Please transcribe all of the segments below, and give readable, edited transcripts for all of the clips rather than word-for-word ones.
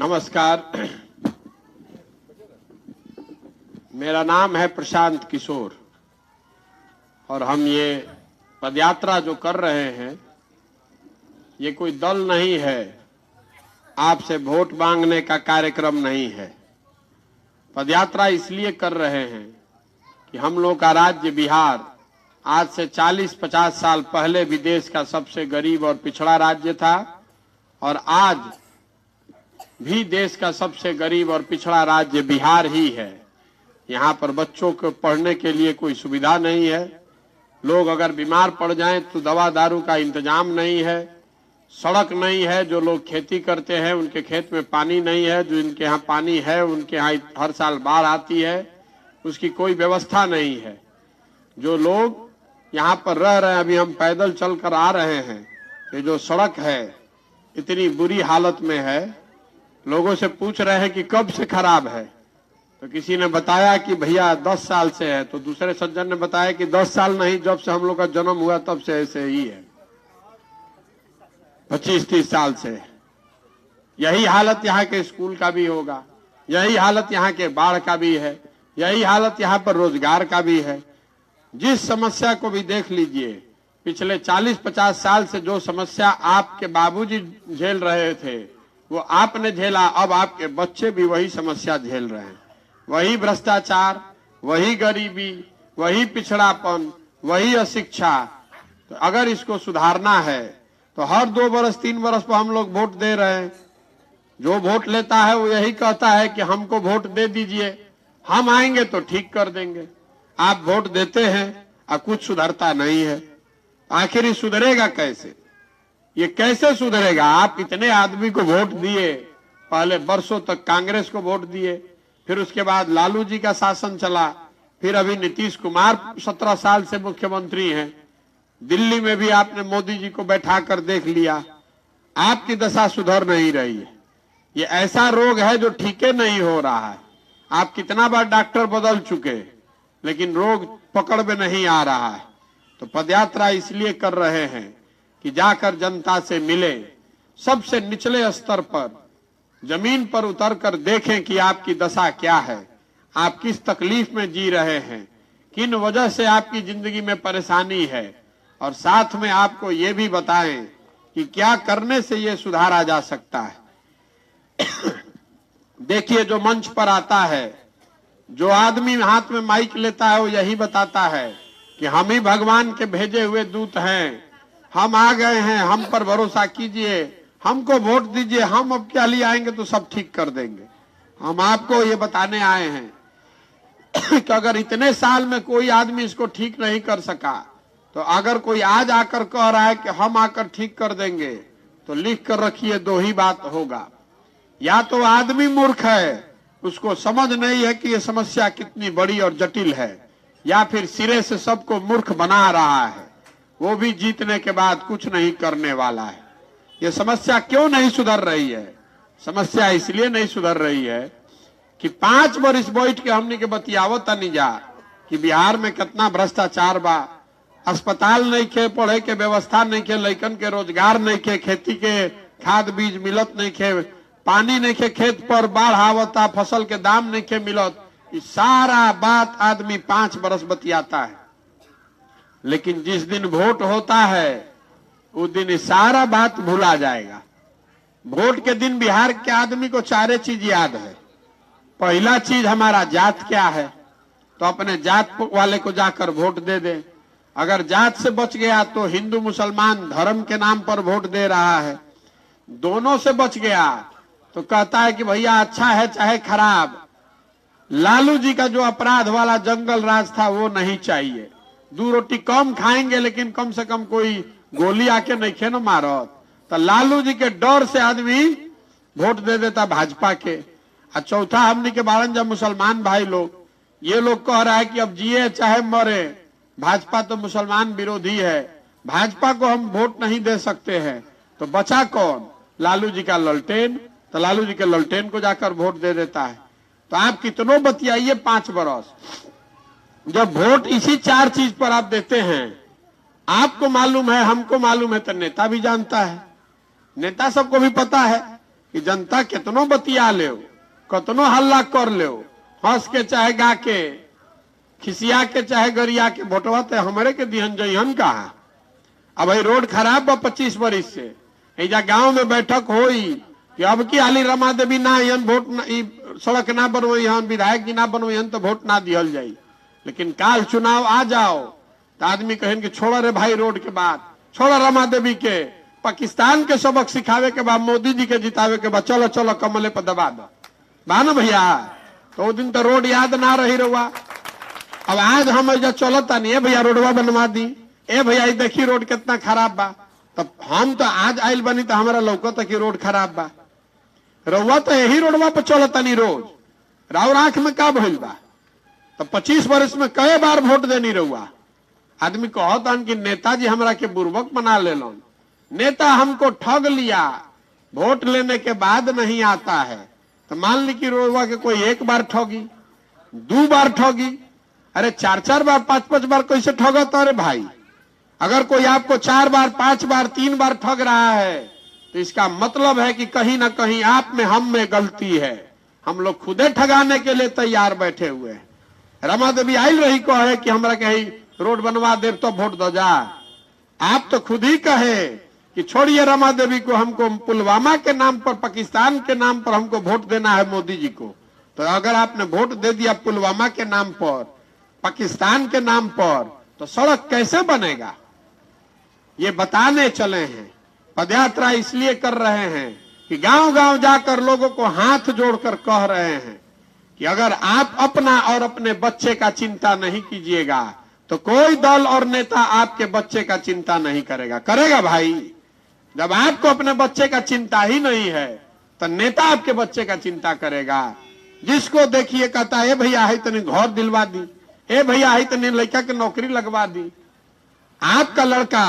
नमस्कार। मेरा नाम है प्रशांत किशोर और हम ये पदयात्रा जो कर रहे हैं ये कोई दल नहीं है, आपसे वोट मांगने का कार्यक्रम नहीं है। पदयात्रा इसलिए कर रहे हैं कि हम लोग का राज्य बिहार आज से 40-50 साल पहले भी देश का सबसे गरीब और पिछड़ा राज्य था और आज भी देश का सबसे गरीब और पिछड़ा राज्य बिहार ही है। यहाँ पर बच्चों को पढ़ने के लिए कोई सुविधा नहीं है, लोग अगर बीमार पड़ जाएं तो दवा दारू का इंतजाम नहीं है, सड़क नहीं है, जो लोग खेती करते हैं उनके खेत में पानी नहीं है, जो इनके यहाँ पानी है उनके यहाँ हर साल बाढ़ आती है, उसकी कोई व्यवस्था नहीं है। जो लोग यहाँ पर रह रहे हैं, अभी हम पैदल चल कर आ रहे हैं, ये जो सड़क है इतनी बुरी हालत में है। लोगों से पूछ रहे हैं कि कब से खराब है, तो किसी ने बताया कि भैया 10 साल से है, तो दूसरे सज्जन ने बताया कि 10 साल नहीं, जब से हम लोग का जन्म हुआ तब से ऐसे ही है, 25-30 साल से। यही हालत यहाँ के स्कूल का भी होगा, यही हालत यहाँ के बाढ़ का भी है, यही हालत यहाँ पर रोजगार का भी है। जिस समस्या को भी देख लीजिए, पिछले 40-50 साल से जो समस्या आपके बाबूजी झेल रहे थे वो आपने झेला, अब आपके बच्चे भी वही समस्या झेल रहे हैं। वही भ्रष्टाचार, वही गरीबी, वही पिछड़ापन, वही अशिक्षा। तो अगर इसको सुधारना है तो हर 2 बरस 3 बरस पर हम लोग वोट दे रहे हैं। जो वोट लेता है वो यही कहता है कि हमको वोट दे दीजिए, हम आएंगे तो ठीक कर देंगे। आप वोट देते हैं और कुछ सुधरता नहीं है। आखिर ये सुधरेगा कैसे? ये कैसे सुधरेगा? आप इतने आदमी को वोट दिए, पहले बरसों तक कांग्रेस को वोट दिए, फिर उसके बाद लालू जी का शासन चला, फिर अभी नीतीश कुमार 17 साल से मुख्यमंत्री हैं। दिल्ली में भी आपने मोदी जी को बैठा कर देख लिया, आपकी दशा सुधर नहीं रही है। ये ऐसा रोग है जो ठीके नहीं हो रहा है। आप कितना बार डॉक्टर बदल चुके लेकिन रोग पकड़ में नहीं आ रहा है। तो पदयात्रा इसलिए कर रहे हैं कि जाकर जनता से मिले, सबसे निचले स्तर पर जमीन पर उतरकर देखें कि आपकी दशा क्या है, आप किस तकलीफ में जी रहे हैं, किन वजह से आपकी जिंदगी में परेशानी है, और साथ में आपको ये भी बताएं कि क्या करने से ये सुधारा जा सकता है। देखिए, जो मंच पर आता है, जो आदमी हाथ में माइक लेता है, वो यही बताता है कि हम ही भगवान के भेजे हुए दूत हैं, हम आ गए हैं, हम पर भरोसा कीजिए, हमको वोट दीजिए, हम अब क्या लिए आएंगे तो सब ठीक कर देंगे। हम आपको ये बताने आए हैं कि अगर इतने साल में कोई आदमी इसको ठीक नहीं कर सका, तो अगर कोई आज आकर कह रहा है कि हम आकर ठीक कर देंगे, तो लिख कर रखिए, 2 ही बात होगा। या तो आदमी मूर्ख है, उसको समझ नहीं है कि ये समस्या कितनी बड़ी और जटिल है, या फिर सिरे से सबको मूर्ख बना रहा है, वो भी जीतने के बाद कुछ नहीं करने वाला है। ये समस्या क्यों नहीं सुधर रही है? समस्या इसलिए नहीं सुधर रही है कि 5 बरिस बैठ के हमने के बतियावत नहीं जा कि बिहार में कितना भ्रष्टाचार बा, अस्पताल नहीं खे, पढ़े के व्यवस्था नहीं खे, लइकन के रोजगार नहीं खे, खेती के खाद बीज मिलत नहीं खे, पानी नहीं खे, खेत पर बाढ़ आवता, फसल के दाम नहीं खे मिलत। ये सारा बात आदमी 5 बरस बतियाता है, लेकिन जिस दिन वोट होता है उस दिन ये सारा बात भूला जाएगा। वोट के दिन बिहार के आदमी को 4 चीज याद है। पहला चीज, हमारा जात क्या है, तो अपने जात वाले को जाकर वोट दे दे। अगर जात से बच गया तो हिंदू मुसलमान धर्म के नाम पर वोट दे रहा है। दोनों से बच गया तो कहता है कि भैया अच्छा है चाहे खराब, लालू जी का जो अपराध वाला जंगल राज था वो नहीं चाहिए। 2 रोटी कम खाएंगे लेकिन कम से कम कोई गोली आके नहीं खे न मारत। तो लालू जी के डर से आदमी वोट दे देता भाजपा के। और चौथा, हमने के बारन जब मुसलमान भाई लोग, ये लोग कह रहा है कि अब जिए चाहे मरे, भाजपा तो मुसलमान विरोधी है, भाजपा को हम वोट नहीं दे सकते हैं। तो बचा कौन? लालू जी का ललटेन। तो लालू जी के ललटेन को जाकर वोट दे देता है। तो आप कितनों बतियाइए 5 बरस, जब वोट इसी 4 चीज पर आप देते हैं, आपको मालूम है, हमको मालूम है, तो नेता भी जानता है, नेता सबको भी पता है कि जनता कितनो बतिया ले, कतनो हल्ला कर ले, हंस के चाहे गा के, खिसिया के चाहे गरिया के, वोटवा तो हमरे के दिहन जइहन कहा। अब भाई रोड खराब बा 25 बरिस से, एजा गांव में बैठक होई कि अब की हाली रमा देवी ना यन वोट ना, सड़क ना बनवई हन, विधायक जी ना बनवई हन तो वोट ना दिहल जाई। लेकिन काल चुनाव आ जाओ तो आदमी कहें कि छोड़ रे भाई रोड के बाद, छोड़ रमा देवी के, पाकिस्तान के सबक सिखावे के बाद मोदी जी के जितावे के बाद चलो चलो कमले पर दबा दो बा ना भैया। तो वो दिन तो रोड याद ना रही रहुआ। अब आज हम एजा चलता नहीं, भैया रोडवा बनवा दी, ए भैया देखी रोड कितना खराब बा। तब हम तो आज आयल बनी तो हमारा लौकता कि रोड खराब बा। रउआ तो यही रोडवा पर चलता नहीं रोज, राउर आंख में का भइल बा। तो 25 वर्ष में कई बार वोट देनी रहुआ। आदमी कहता कि नेताजी हमरा के बुर्बक बना ले लो, नेता हमको ठग लिया, वोट लेने के बाद नहीं आता है। तो मान ली कि रउआ के कोई एक बार ठगी, 2 बार ठगी, अरे 4-4 बार 5-5 बार कैसे ठगता। अरे भाई अगर कोई आपको 4 बार 5 बार 3 बार ठग रहा है तो इसका मतलब है कि कहीं ना कहीं आप में हम में गलती है। हम लोग खुदे ठगाने के लिए तैयार बैठे हुए हैं। रमा देवी आयल रही को है कि हमरा कहीं रोड बनवा दे तो वोट दो जा। आप तो खुद ही कहे कि छोड़िए रमा देवी को, हमको पुलवामा के नाम पर, पाकिस्तान के नाम पर हमको वोट देना है मोदी जी को। तो अगर आपने वोट दे दिया पुलवामा के नाम पर, पाकिस्तान के नाम पर, तो सड़क कैसे बनेगा? ये बताने चले हैं। पदयात्रा इसलिए कर रहे हैं कि गांव गांव जाकर लोगों को हाथ जोड़कर कह रहे हैं कि अगर आप अपना और अपने बच्चे का चिंता नहीं कीजिएगा तो कोई दल और नेता आपके बच्चे का चिंता नहीं करेगा। करेगा भाई? जब आपको अपने बच्चे का चिंता ही नहीं है तो नेता आपके बच्चे का चिंता करेगा। जिसको देखिए कहता है भैया है तने घर दिलवा दी, ए भैया है तने लड़का के नौकरी लगवा दी। आपका लड़का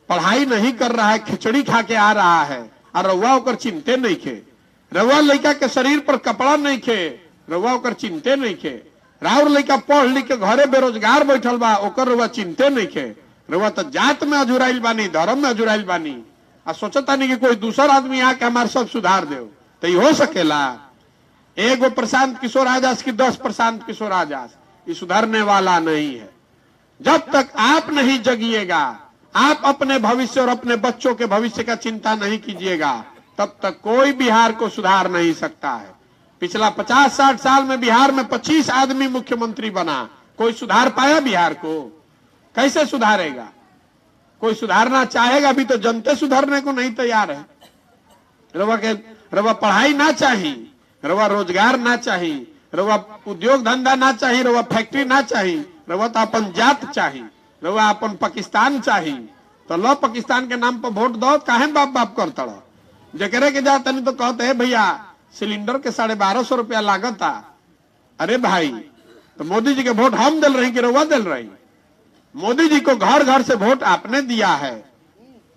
पढ़ाई नहीं कर रहा है, खिचड़ी खा के आ रहा है और रउआ ओकर चिंते नहीं खे। रउआ लड़का के शरीर पर कपड़ा नहीं खे, रउआ ओकर चिंते नहीं खे। राउर लड़का पढ़ लिख के घरे बेरोजगार बैठल बा, ओकर रउआ चिंते नहीं खे। रउआ तो जात में अजुराइल बानी, धर्म में अजुराइल बानी आ सोचता नहीं कि कोई दूसरा आदमी आके हमारे सब सुधार दे। तो ये हो सकेला? एगो प्रशांत किशोर आजाद की 10 प्रशांत किशोर आजाद, ये सुधरने वाला नहीं है। जब तक आप नहीं जगिएगा, आप अपने भविष्य और अपने बच्चों के भविष्य का चिंता नहीं कीजिएगा, तब तक कोई बिहार को सुधार नहीं सकता है। पिछला 50-60 साल में बिहार में 25 आदमी मुख्यमंत्री बना, कोई सुधार पाया बिहार को? कैसे सुधारेगा? कोई सुधारना चाहेगा भी तो जनता सुधारने को नहीं तैयार है। रवा पढ़ाई ना चाहिए, रवा रोजगार ना चाहिए, रवा उद्योग धंधा ना चाहिए, रवा फैक्ट्री ना चाहिए, रवा तो अपन जात चाहिए, रवा अपन पाकिस्तान चाहिए। तो लो पाकिस्तान के नाम पर वोट दो, काहे बाप बाप करता रहो। जकरे के जाता नहीं तो कहते है भैया सिलेंडर के 1250 रुपया लागत। अरे भाई तो मोदी जी के वोट हम दिल रही कि रवा दिल रही? मोदी जी को घर घर से वोट आपने दिया है।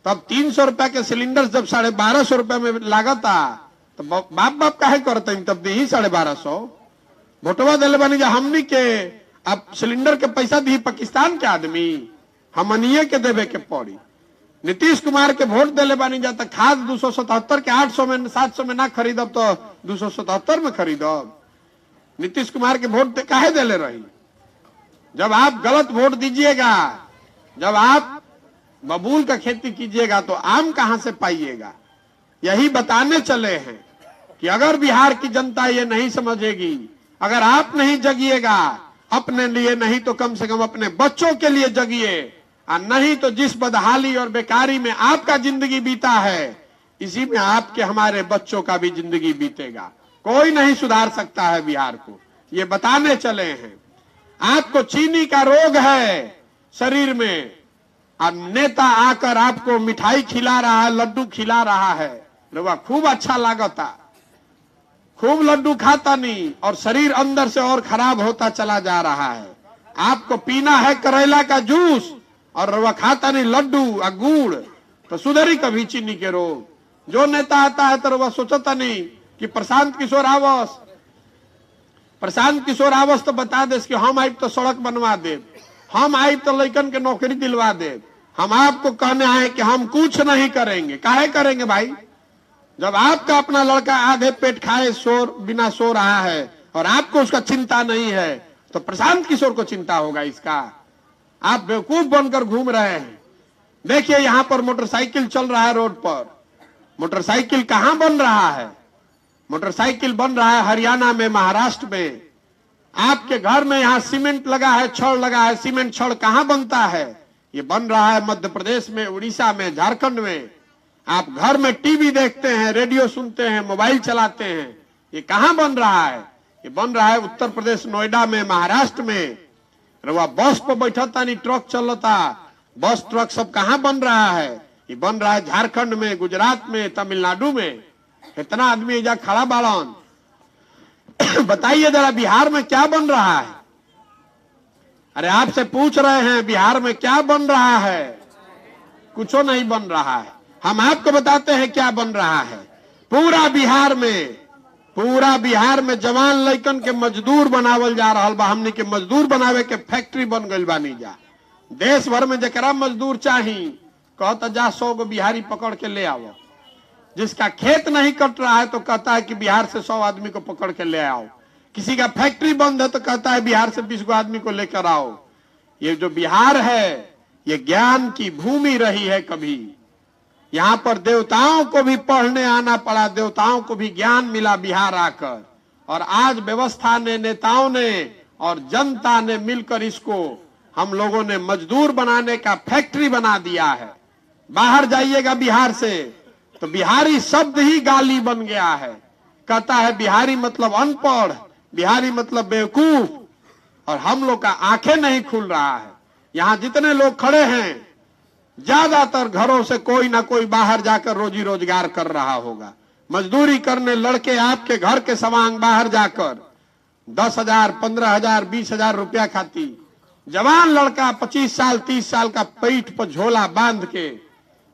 तब 300 रुपया के सिलेंडर जब 1250 रुपया में लागता तो बाप बाप काहे करते? तब दी 1250 वोटवा दिले बनी जा हमनी के। अब सिलेंडर के पैसा दी पाकिस्तान के आदमी, हमनिए के देवे के पड़ी। नीतीश कुमार के वोट दिले बानी जाता, खाद 277 के 800 में 700 में ना खरीदब तो 277 में खरीदब। नीतीश कुमार के वोट काहे दिले रही? जब आप गलत वोट दीजिएगा, जब आप बबूल का खेती कीजिएगा तो आम कहां से पाइएगा? यही बताने चले हैं कि अगर बिहार की जनता ये नहीं समझेगी, अगर आप नहीं जगिएगा, अपने लिए नहीं तो कम से कम अपने बच्चों के लिए जगिए, और नहीं तो जिस बदहाली और बेकारी में आपका जिंदगी बीता है, इसी में आपके हमारे बच्चों का भी जिंदगी बीतेगा। कोई नहीं सुधार सकता है बिहार को, ये बताने चले हैं। आपको चीनी का रोग है शरीर में, और नेता आकर आपको मिठाई खिला रहा है, लड्डू खिला रहा है, रवा खूब अच्छा लागता, खूब लड्डू खाता नहीं, और शरीर अंदर से और खराब होता चला जा रहा है। आपको पीना है करेला का जूस और रवा खाता नहीं लड्डू और गुड़, तो सुधरी कभी चीनी के रोग। जो नेता आता है तो रवा सोचता नहीं कि प्रशांत किशोर आवस, प्रशांत किशोर आवस तो बता दे कि हम आइब तो सड़क बनवा दे, हम आइब तो लड़कन के नौकरी दिलवा दे। हम आपको कहने आए कि हम कुछ नहीं करेंगे। काहे करेंगे भाई? जब आपका अपना लड़का आधे पेट खाए बिना सो रहा है और आपको उसका चिंता नहीं है, तो प्रशांत किशोर को चिंता होगा इसका। आप बेवकूफ बनकर घूम रहे हैं। देखिए यहां पर मोटरसाइकिल चल रहा है रोड पर। मोटरसाइकिल कहां बन रहा है? मोटरसाइकिल बन रहा है हरियाणा में, महाराष्ट्र में। आपके घर में यहां सीमेंट लगा है, छड़ लगा है। सीमेंट छड़ कहां बनता है? ये बन रहा है मध्य प्रदेश में, उड़ीसा में, झारखंड में। आप घर में टीवी देखते हैं, रेडियो सुनते हैं, मोबाइल चलाते हैं। ये कहां बन रहा है? ये बन रहा है उत्तर प्रदेश, नोएडा में, महाराष्ट्र में। वह बस पर बैठा था, नहीं ट्रक चलता। बस ट्रक सब कहां बन रहा है? ये बन रहा है झारखंड में, गुजरात में, तमिलनाडु में। इतना आदमी एजा खड़ा बाड़न। बताइए जरा बिहार में क्या बन रहा है? अरे आपसे पूछ रहे हैं बिहार में क्या बन रहा है? कुछ नहीं बन रहा है। हम आपको बताते हैं क्या बन रहा है। पूरा बिहार में जवान लइकन के मजदूर बनावल जा रहा बा। हमने के मजदूर बनावे के फैक्ट्री बन गई बानी जा। देश भर में जरा मजदूर चाहिए कहता जा 100 गो बिहारी पकड़ के ले आओ। जिसका खेत नहीं कट रहा है तो कहता है कि बिहार से 100 आदमी को पकड़ के ले आओ। किसी का फैक्ट्री बंद है तो कहता है बिहार से 20 गो आदमी को लेकर आओ। ये जो बिहार है ये ज्ञान की भूमि रही है। कभी यहाँ पर देवताओं को भी पढ़ने आना पड़ा, देवताओं को भी ज्ञान मिला बिहार आकर। और आज व्यवस्था ने, नेताओं ने और जनता ने मिलकर इसको हम लोगों ने मजदूर बनाने का फैक्ट्री बना दिया है। बाहर जाइएगा बिहार से तो बिहारी शब्द ही गाली बन गया है। कहता है बिहारी मतलब अनपढ़, बिहारी मतलब बेवकूफ। और हम लोग का आंखें नहीं खुल रहा है। यहाँ जितने लोग खड़े हैं ज्यादातर घरों से कोई ना कोई बाहर जाकर रोजी रोजगार कर रहा होगा। मजदूरी करने लड़के आपके घर के सवांग बाहर जाकर 10,000, 15,000, 20,000 रुपया खाती। जवान लड़का 25 साल 30 साल का पीठ पर झोला बांध के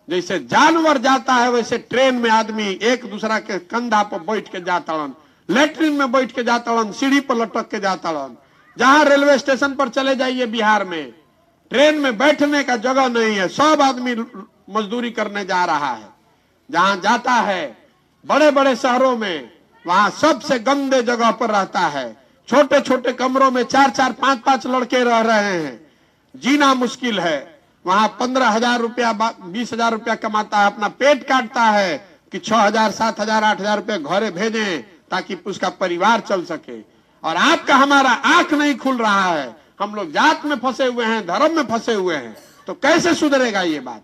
जैसे जानवर जाता है वैसे ट्रेन में आदमी एक दूसरा के कंधा पर बैठ के जाता, लेटरिन में बैठ के जाता, सीढ़ी पर लटक के जाता। जहां रेलवे स्टेशन पर चले जाइए बिहार में, ट्रेन में बैठने का जगह नहीं है। सब आदमी मजदूरी करने जा रहा है। जहां जाता है बड़े बड़े शहरों में, वहां सबसे गंदे जगह पर रहता है। छोटे छोटे कमरों में 4-4, 5-5 लड़के रह रहे हैं। जीना मुश्किल है। वहां 15,000 रुपया 20,000 रुपया कमाता है, अपना पेट काटता है कि 6,000, 7,000, 8,000 रुपये घरे भेजें ताकि उसका परिवार चल सके। और आपका हमारा आंख नहीं खुल रहा है। हम लोग जात में फंसे हुए हैं, धर्म में फंसे हुए हैं। तो कैसे सुधरेगा ये बात?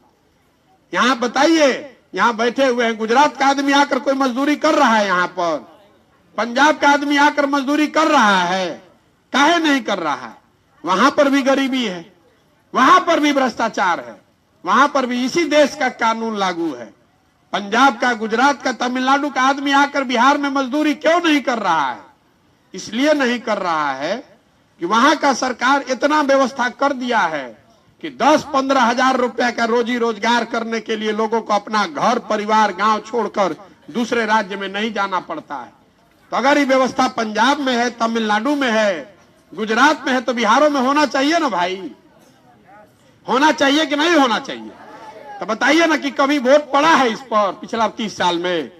यहाँ बताइए, यहाँ बैठे हुए हैं, गुजरात का आदमी आकर कोई मजदूरी कर रहा है? यहाँ पर पंजाब का आदमी आकर मजदूरी कर रहा है? काहे नहीं कर रहा है? वहां पर भी गरीबी है, वहां पर भी भ्रष्टाचार है, वहां पर भी इसी देश का कानून लागू है। पंजाब का, गुजरात का, तमिलनाडु का आदमी आकर बिहार में मजदूरी क्यों नहीं कर रहा है? इसलिए नहीं कर रहा है कि वहां का सरकार इतना व्यवस्था कर दिया है कि 10-15 हजार रुपया का रोजी रोजगार करने के लिए लोगों को अपना घर परिवार गांव छोड़कर दूसरे राज्य में नहीं जाना पड़ता है। तो अगर ये व्यवस्था पंजाब में है, तमिलनाडु में है, गुजरात में है, तो बिहारों में होना चाहिए ना भाई? होना चाहिए कि नहीं होना चाहिए? तो बताइए ना कि कभी वोट पड़ा है इस पर? पिछला 30 साल में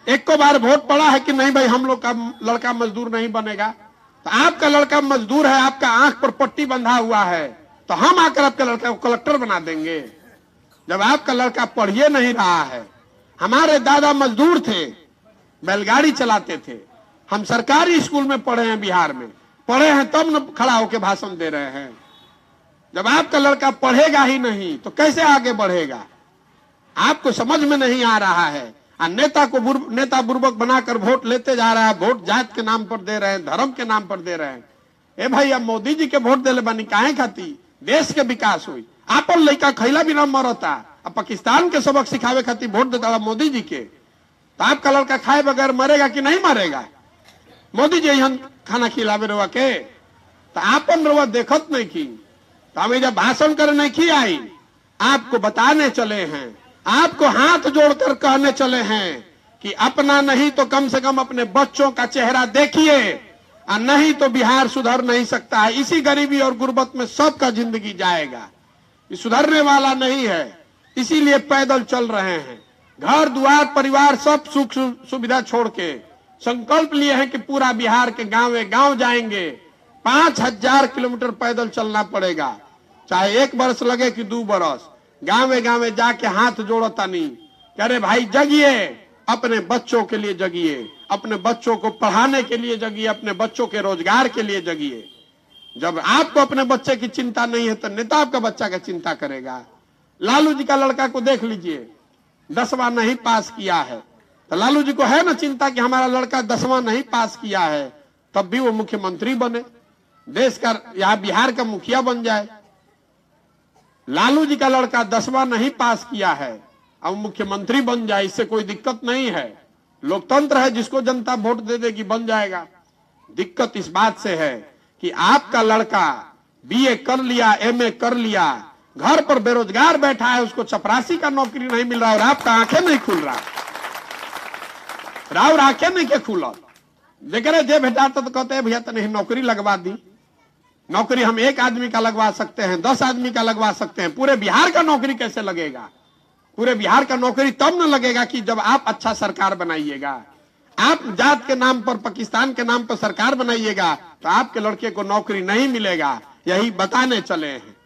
एक को बार वोट पड़ा है कि नहीं भाई हम लोग का लड़का मजदूर नहीं बनेगा? तो आपका लड़का मजदूर है, आपका आंख पर पट्टी बंधा हुआ है, तो हम आकर आपके लड़का को कलेक्टर बना देंगे? जब आपका लड़का पढ़िए नहीं रहा है। हमारे दादा मजदूर थे, बैलगाड़ी चलाते थे। हम सरकारी स्कूल में पढ़े हैं, बिहार में पढ़े हैं, तब न खड़ा होकर भाषण दे रहे हैं। जब आपका लड़का पढ़ेगा ही नहीं तो कैसे आगे बढ़ेगा? आपको समझ में नहीं आ रहा है। नेता बुर्बक बनाकर वोट लेते जा रहा है। वोट जात के नाम पर दे रहे हैं, धर्म के नाम पर दे रहे हैं। ए भाई, अब मोदी जी के वोट देले बानी काहे खाती? देश के विकास हुई। आपन लड़का खैला भी न मरता, अब पाकिस्तान के सबक सिखावे खातिर वोट देता मोदी जी के। तो आपका लड़का खाए बगैर मरेगा कि नहीं मरेगा? मोदी जी यहाँ खाना खिलावे रवा के, तो आपन रवा देखत नहीं की। तो हमें जब भाषण करने नहीं की आई, आपको बताने चले हैं, आपको हाथ जोड़कर कहने चले हैं कि अपना नहीं तो कम से कम अपने बच्चों का चेहरा देखिए, और नहीं तो बिहार सुधर नहीं सकता है। इसी गरीबी और गुर्बत में सबका जिंदगी जाएगा। ये सुधरने वाला नहीं है, इसीलिए पैदल चल रहे हैं। घर द्वार परिवार सब सुख सुविधा छोड़ के संकल्प लिए हैं कि पूरा बिहार के गांव जाएंगे। 5000 किलोमीटर पैदल चलना पड़ेगा, चाहे 1 बरस लगे कि 2 बरस। गांव जाके हाथ जोड़ता नहीं, कह रहे भाई जगिए, अपने बच्चों के लिए जगिए, अपने बच्चों को पढ़ाने के लिए जगिए, अपने बच्चों के रोजगार के लिए जगिए। जब आपको अपने बच्चे की चिंता नहीं है तो नेता आपका बच्चा का चिंता करेगा। लालू जी का लड़का को देख लीजिए, 10वां नहीं पास किया है, तो लालू जी को है ना चिंता कि हमारा लड़का 10वां नहीं पास किया है, तब भी वो मुख्यमंत्री बने, देश का यहां बिहार का मुखिया बन जाए। लालू जी का लड़का 10वां नहीं पास किया है, अब मुख्यमंत्री बन जाए, इससे कोई दिक्कत नहीं है। लोकतंत्र है, जिसको जनता वोट दे देगी बन जाएगा। दिक्कत इस बात से है कि आपका लड़का बीए कर लिया, एमए कर लिया, घर पर बेरोजगार बैठा है, उसको चपरासी का नौकरी नहीं मिल रहा और आपका आंखें नहीं खुल रहा। राउर आंखें नहीं के खुला, जेकरे जे भेटाता तो कहते हैं भैया तो नहीं नौकरी लगवा दी। नौकरी हम 1 आदमी का लगवा सकते हैं, 10 आदमी का लगवा सकते हैं, पूरे बिहार का नौकरी कैसे लगेगा? पूरे बिहार का नौकरी तब न लगेगा कि जब आप अच्छा सरकार बनाइएगा। आप जात के नाम पर, पाकिस्तान के नाम पर सरकार बनाइएगा तो आपके लड़के को नौकरी नहीं मिलेगा। यही बताने चले हैं,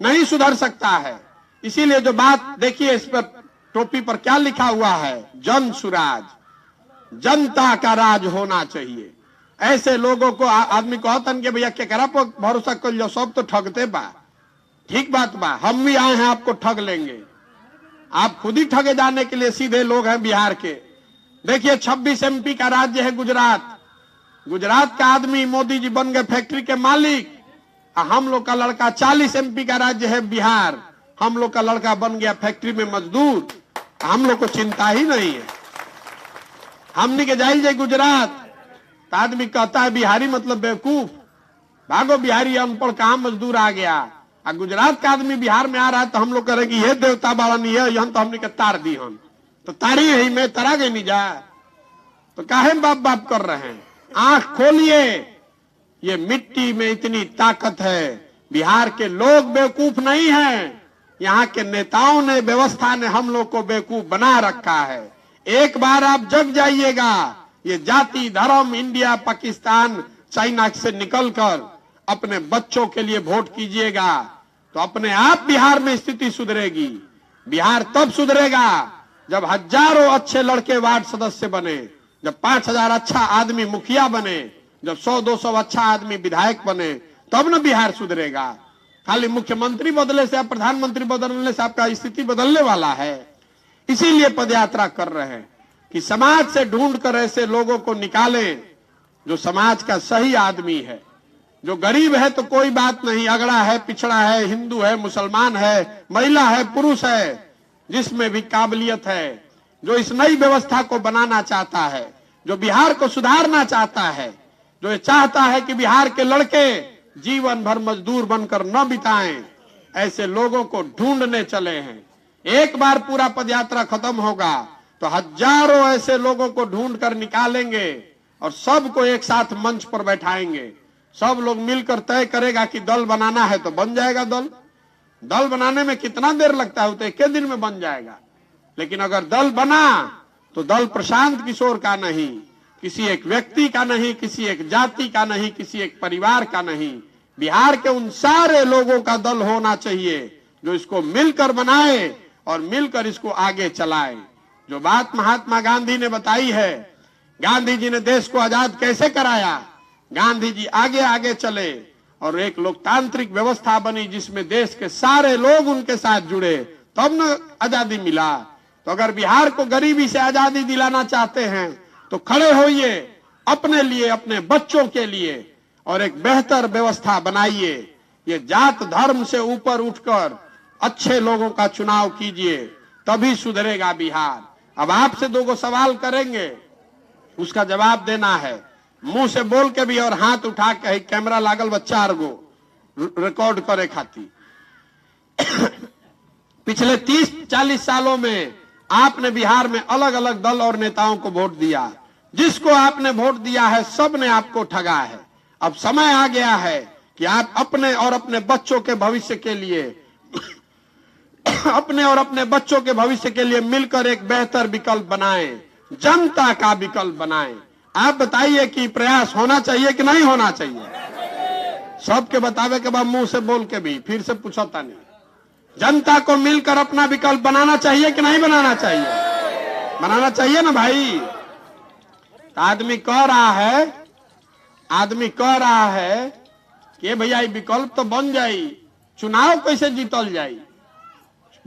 नहीं सुधर सकता है। इसीलिए जो बात देखिए, इस पर टोपी पर क्या लिखा हुआ है, जन सुराज, जनता का राज होना चाहिए। ऐसे लोगों को आदमी कहतन के भैया केकरा पर भरोसा कर लो, सब तो ठगते बा। ठीक बात बा, हम भी आए हैं आपको ठग लेंगे। आप खुद ही ठगे जाने के लिए सीधे लोग हैं बिहार के। देखिए 26 एमपी का राज्य है गुजरात। गुजरात का आदमी मोदी जी बन गए फैक्ट्री के मालिक। हम लोग का लड़का 40 एमपी का राज्य है बिहार, हम लोग का लड़का बन गया फैक्ट्री में मजदूर। हम लोग को चिंता ही नहीं है। हमने के जाए गुजरात तो आदमी कहता है बिहारी मतलब बेवकूफ, भागो बिहारी अनपढ़, कहां मजदूर आ गया। और गुजरात का आदमी बिहार में आ रहा है तो हम लोग करेंगे ये देवता बाड़ा नहीं है, यहां तो हमने के तार दी हम तो तारी ही मैं तरा गई नहीं जा, तो काहे बाप बाप कर रहे हैं? आंख खोलिए, ये मिट्टी में इतनी ताकत है। बिहार के लोग बेवकूफ नहीं हैं, यहाँ के नेताओं ने, व्यवस्था ने हम लोग को बेवकूफ बना रखा है। एक बार आप जग जाइएगा, ये जाति धर्म इंडिया पाकिस्तान चाइना से निकलकर अपने बच्चों के लिए वोट कीजिएगा तो अपने आप बिहार में स्थिति सुधरेगी। बिहार तब सुधरेगा जब हजारों अच्छे लड़के वार्ड सदस्य बने, जब 5000 अच्छा आदमी मुखिया बने, जब 100-200 अच्छा आदमी विधायक बने, तब न बिहार सुधरेगा। खाली मुख्यमंत्री बदले से या प्रधानमंत्री बदलने से आपका स्थिति बदलने वाला है। इसीलिए पदयात्रा कर रहे हैं कि समाज से ढूंढकर ऐसे लोगों को निकालें जो समाज का सही आदमी है। जो गरीब है तो कोई बात नहीं, अगड़ा है, पिछड़ा है, हिंदू है, मुसलमान है, महिला है, पुरुष है, जिसमें भी काबिलियत है, जो इस नई व्यवस्था को बनाना चाहता है, जो बिहार को सुधारना चाहता है, जो ये चाहता है कि बिहार के लड़के जीवन भर मजदूर बनकर न बिताएं, ऐसे लोगों को ढूंढने चले हैं। एक बार पूरा पदयात्रा खत्म होगा तो हजारों ऐसे लोगों को ढूंढ कर निकालेंगे और सबको एक साथ मंच पर बैठाएंगे। सब लोग मिलकर तय करेगा कि दल बनाना है तो बन जाएगा दल। दल बनाने में कितना देर लगता है, तो एक दिन में बन जाएगा। लेकिन अगर दल बना तो दल प्रशांत किशोर का नहीं, किसी एक व्यक्ति का नहीं, किसी एक जाति का नहीं, किसी एक परिवार का नहीं, बिहार के उन सारे लोगों का दल होना चाहिए जो इसको मिलकर बनाए और मिलकर इसको आगे चलाए। जो बात महात्मा गांधी ने बताई है, गांधी जी ने देश को आजाद कैसे कराया, गांधी जी आगे आगे चले और एक लोकतांत्रिक व्यवस्था बनी जिसमें देश के सारे लोग उनके साथ जुड़े, तब न आजादी मिला। तो अगर बिहार को गरीबी से आजादी दिलाना चाहते हैं तो खड़े होइए अपने लिए, अपने बच्चों के लिए, और एक बेहतर व्यवस्था बनाइए। ये जात धर्म से ऊपर उठकर अच्छे लोगों का चुनाव कीजिए, तभी सुधरेगा बिहार। अब आपसे 2 सवाल करेंगे, उसका जवाब देना है, मुंह से बोल के भी और हाथ उठा के। कैमरा लागल बा 4 गो रिकॉर्ड करे खाती। पिछले 30-40 सालों में आपने बिहार में अलग अलग दल और नेताओं को वोट दिया। जिसको आपने वोट दिया है सब ने आपको ठगा है। अब समय आ गया है कि आप अपने और अपने बच्चों के भविष्य के लिए अपने और अपने बच्चों के भविष्य के लिए मिलकर एक बेहतर विकल्प बनाएं, जनता का विकल्प बनाएं। आप बताइए कि प्रयास होना चाहिए कि नहीं होना चाहिए? सबके बतावे के बाद मुंह से बोल के भी फिर से पूछता नहीं। जनता को मिलकर अपना विकल्प बनाना चाहिए कि नहीं बनाना चाहिए? बनाना चाहिए ना भाई। तो आदमी कह रहा है कि भैया विकल्प तो बन जाई, चुनाव कैसे जीतल जाई?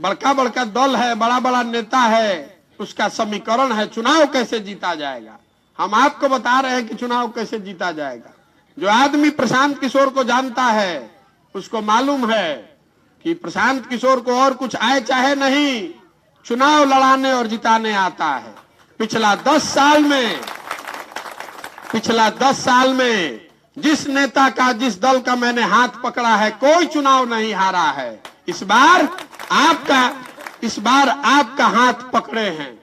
बड़का बड़का दल है, बड़ा बड़ा नेता है, उसका समीकरण है, चुनाव कैसे जीता जाएगा? हम आपको बता रहे हैं कि चुनाव कैसे जीता जाएगा। जो आदमी प्रशांत किशोर को जानता है उसको मालूम है कि प्रशांत किशोर को और कुछ आए चाहे नहीं, चुनाव लड़ाने और जिताने आता है। पिछला 10 साल में जिस नेता का, जिस दल का मैंने हाथ पकड़ा है, कोई चुनाव नहीं हारा है। इस बार आपका हाथ पकड़े हैं,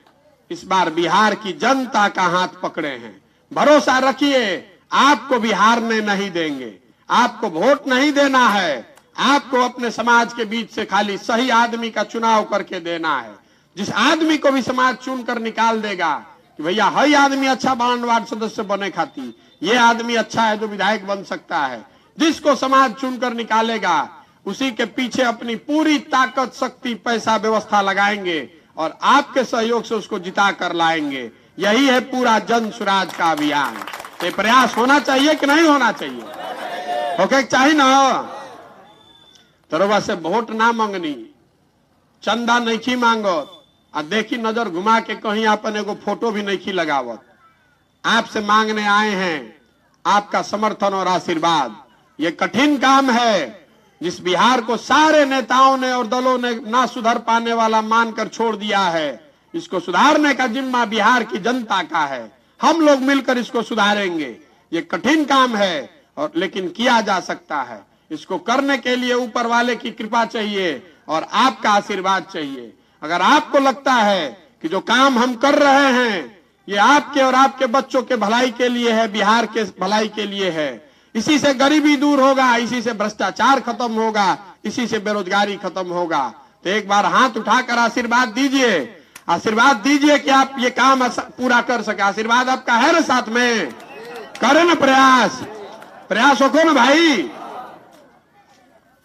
इस बार बिहार की जनता का हाथ पकड़े हैं। भरोसा रखिए, आपको भी हारने नहीं देंगे। आपको वोट नहीं देना है, आपको अपने समाज के बीच से खाली सही आदमी का चुनाव करके देना है। जिस आदमी को भी समाज चुनकर निकाल देगा कि भैया हई आदमी अच्छा वार्ड सदस्य बने खाती, ये आदमी अच्छा है जो विधायक बन सकता है, जिसको समाज चुनकर निकालेगा उसी के पीछे अपनी पूरी ताकत, शक्ति, पैसा, व्यवस्था लगाएंगे और आपके सहयोग से उसको जिता कर लाएंगे। यही है पूरा जन स्वराज का अभियान। ये प्रयास होना चाहिए कि नहीं होना चाहिए? ओके चाहिए ना? तरोवा से वोट ना मांगनी, चंदा नहीं मांगत, आ देखी नजर घुमा के कहीं अपन एगो फोटो भी नहीं लगावत। आपसे मांगने आए हैं आपका समर्थन और आशीर्वाद। ये कठिन काम है जिस बिहार को सारे नेताओं ने और दलों ने ना सुधर पाने वाला मानकर छोड़ दिया है, इसको सुधारने का जिम्मा बिहार की जनता का है। हम लोग मिलकर इसको सुधारेंगे। ये कठिन काम है और लेकिन किया जा सकता है। इसको करने के लिए ऊपर वाले की कृपा चाहिए और आपका आशीर्वाद चाहिए। अगर आपको लगता है कि जो काम हम कर रहे हैं ये आपके और आपके बच्चों के भलाई के लिए है, बिहार के भलाई के लिए है, इसी से गरीबी दूर होगा, इसी से भ्रष्टाचार खत्म होगा, इसी से बेरोजगारी खत्म होगा, तो एक बार हाथ उठाकर आशीर्वाद दीजिए। आशीर्वाद दीजिए कि आप ये काम पूरा कर सके। आशीर्वाद आपका है ना? साथ में करें ना प्रयास हो ना भाई।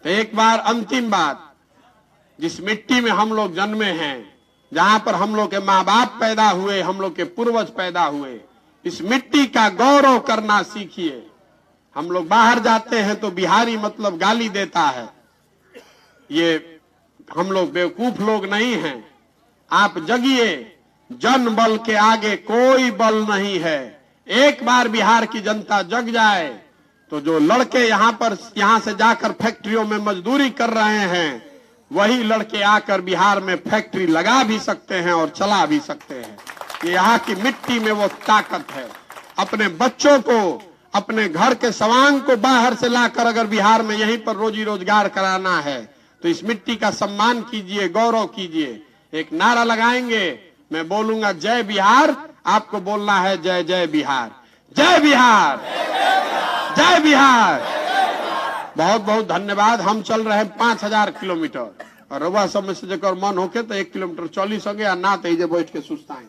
तो एक बार अंतिम बात, जिस मिट्टी में हम लोग जन्मे हैं, जहां पर हम लोग के माँ बाप पैदा हुए, हम लोग के पूर्वज पैदा हुए, इस मिट्टी का गौरव करना सीखिए। हम लोग बाहर जाते हैं तो बिहारी मतलब गाली देता है। ये हम लोग बेवकूफ लोग नहीं हैं। आप जगिए, जन बल के आगे कोई बल नहीं है। एक बार बिहार की जनता जग जाए तो जो लड़के यहां से जाकर फैक्ट्रियों में मजदूरी कर रहे हैं, वही लड़के आकर बिहार में फैक्ट्री लगा भी सकते हैं और चला भी सकते हैं। ये यहाँ की मिट्टी में वो ताकत है। अपने बच्चों को, अपने घर के सवांग को बाहर से लाकर अगर बिहार में यहीं पर रोजी रोजगार कराना है तो इस मिट्टी का सम्मान कीजिए, गौरव कीजिए। एक नारा लगाएंगे, मैं बोलूंगा जय बिहार, आपको बोलना है जय जय बिहार, जय बिहार, जय बिहार। बहुत बहुत धन्यवाद। हम चल रहे हैं 5000 किलोमीटर और रउआ सब में से जकर मन होके तो 1 किलोमीटर चली सके, ना तो बैठ के सुस्ताएं।